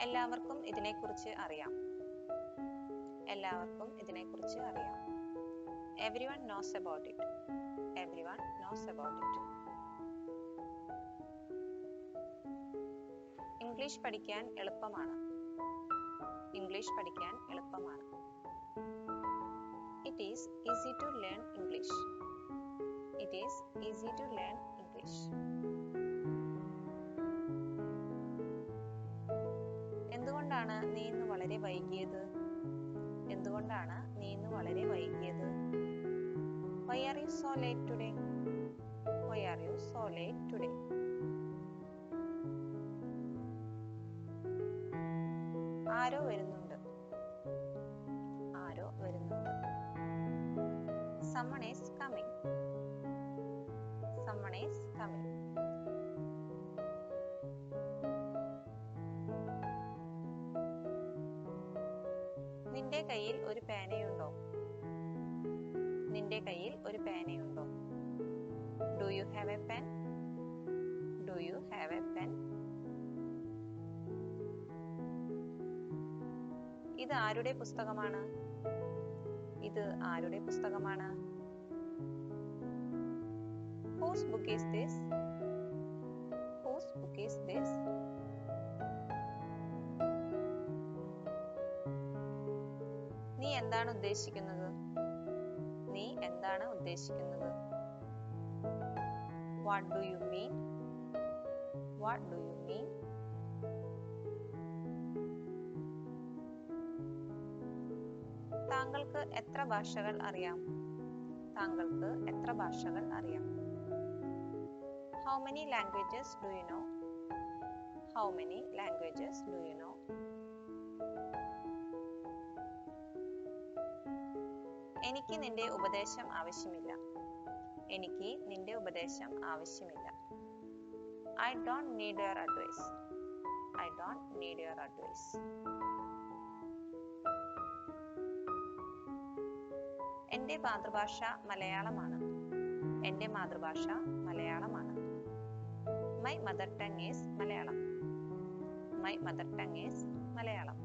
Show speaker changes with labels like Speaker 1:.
Speaker 1: എല്ലാവർക്കും ഇതിനെക്കുറിച്ച് അറിയാം. എല്ലാവർക്കും ഇതിനെക്കുറിച്ച് അറിയാം. Everyone knows about it. Everyone knows about it. English പഠിക്കാൻ എളുപ്പമാണ്. ഇംഗ്ലീഷ് പഠിക്കാൻ എളുപ്പമാണ്. It is easy to learn English. It is easy to learn English. എന്തുകൊണ്ടാണ് നീ ഇന്ന് വളരെ വൈകിയത്? എന്തുകൊണ്ടാണ് നീ ഇന്ന് വളരെ വൈകിയത്? Why are you so late today? Why are you so late today? ആരോ വരുന്നുണ്ട്. ആരോ വരുന്നുണ്ട്. Someone is coming. Someone is coming. നിന്റെ കയ്യിൽ ഒരു പേനയുണ്ടോ? നിന്റെ കയ്യിൽ ഒരു പേനയുണ്ടോ? Do you have a pen? Do you have a pen? ഇത് ആരുടെ പുസ്തകമാണ്? ഇത് ആരുടെ പുസ്തകമാണ്? Whose book is this? Whose book is this? നീ എന്താണ് ഉദ്ദേശിക്കുന്നത്? നീ എന്താണ് ഉദ്ദേശിക്കുന്നത്? What do you mean? What do you mean? താങ്കൾക്ക് എത്ര ഭാഷകൾ അറിയാം? താങ്കൾക്ക് എത്ര ഭാഷകൾ അറിയാം? How many languages do you know? How many languages do you know? എനിക്ക് നിന്റെ ഉപദേശം ആവശ്യമില്ല. എനിക്ക് നിന്റെ ഉപദേശം ആവശ്യമില്ല. I don't need your advice. I don't need your advice. എൻ്റെ മാതൃഭാഷ മലയാളമാണ്. എൻ്റെ മാതൃഭാഷ മലയാളമാണ്. My mother tongue is Malayalam. My mother tongue is Malayalam.